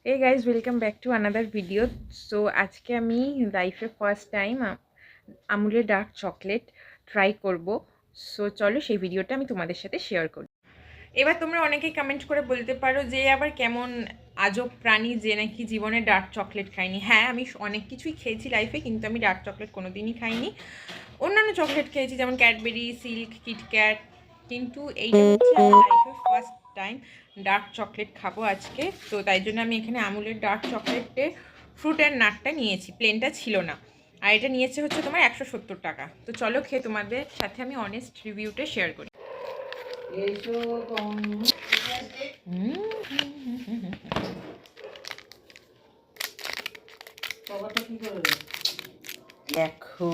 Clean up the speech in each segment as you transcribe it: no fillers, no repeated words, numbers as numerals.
Hey guys, welcome back to another video. So আজকে আমি লাইফে ফার্স্ট টাইম আমুলের ডার্ক চকলেট ট্রাই করব। সো চলো সেই ভিডিওটা আমি তোমাদের সাথে শেয়ার করি। এবার তোমরা অনেকেই কমেন্ট করে বলতে পারো যে আবার কেমন আজব প্রাণী যে নাকি জীবনে ডার্ক চকলেট খায়নি। হ্যাঁ, আমি অনেক কিছুই খেয়েছি লাইফে, কিন্তু আমি ডার্ক চকলেট কোনোদিনই খাইনি। অন্যান্য চকলেট খেয়েছি যেমন ক্যাডবেরি, সিল্ক, কিটক্যাট, কিন্তু এইটা হচ্ছে আমার লাইফে ফার্স্ট টাইম ডার্ক চকলেট খাবো আজকে। তো তাই জন্য আমি এখানে আমুলের ডার্ক চকলেটের ফ্রুট অ্যান্ড নাটটা নিয়েছি, প্লেনটা ছিল না। আর এটা নিয়েছে হচ্ছে তোমার 170 টাকা। তো চলো খেয়ে তোমাদের সাথে আমি অনেস্ট রিভিউটা শেয়ার করি। দেখো,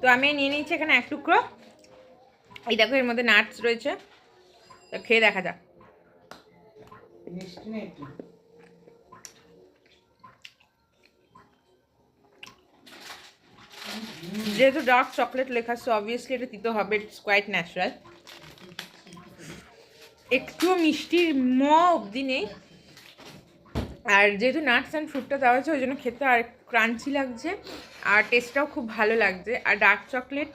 তো আমি নিয়ে নিচ্ছি এখানে এক টুকরো। এই দেখো, এর মধ্যে নাটস রয়েছে, তো খেয়ে দেখা যাক। যেহেতু ডার্ক চকলেট লেখা আছে, অবভিয়াসলি এটা দিতে হবে, ইটস কোয়াইট ন্যাচারাল। একটুও মিষ্টির অবধি নেই। আর যেহেতু নাটস অ্যান্ড ফ্রুটটা দেওয়া হয়েছে, ওই জন্য খেতে আর ক্রাঞ্চি লাগছে, আর টেস্টটাও খুব ভালো লাগছে। আর ডার্ক চকলেট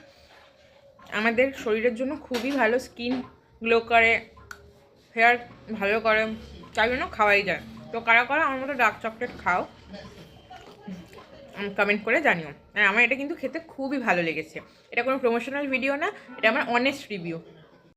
আমাদের শরীরের জন্য খুবই ভালো, স্কিন গ্লো করে, হেয়ার ভালো করে, তাই জন্য খাওয়াই যায়। তো কারা কারা আমার মতো ডার্ক চকলেট খাও কমেন্ট করে জানিও। আর আমার এটা কিন্তু খেতে খুবই ভালো লেগেছে। এটা কোনো প্রমোশনাল ভিডিও না, এটা আমার অনেস্ট রিভিউ।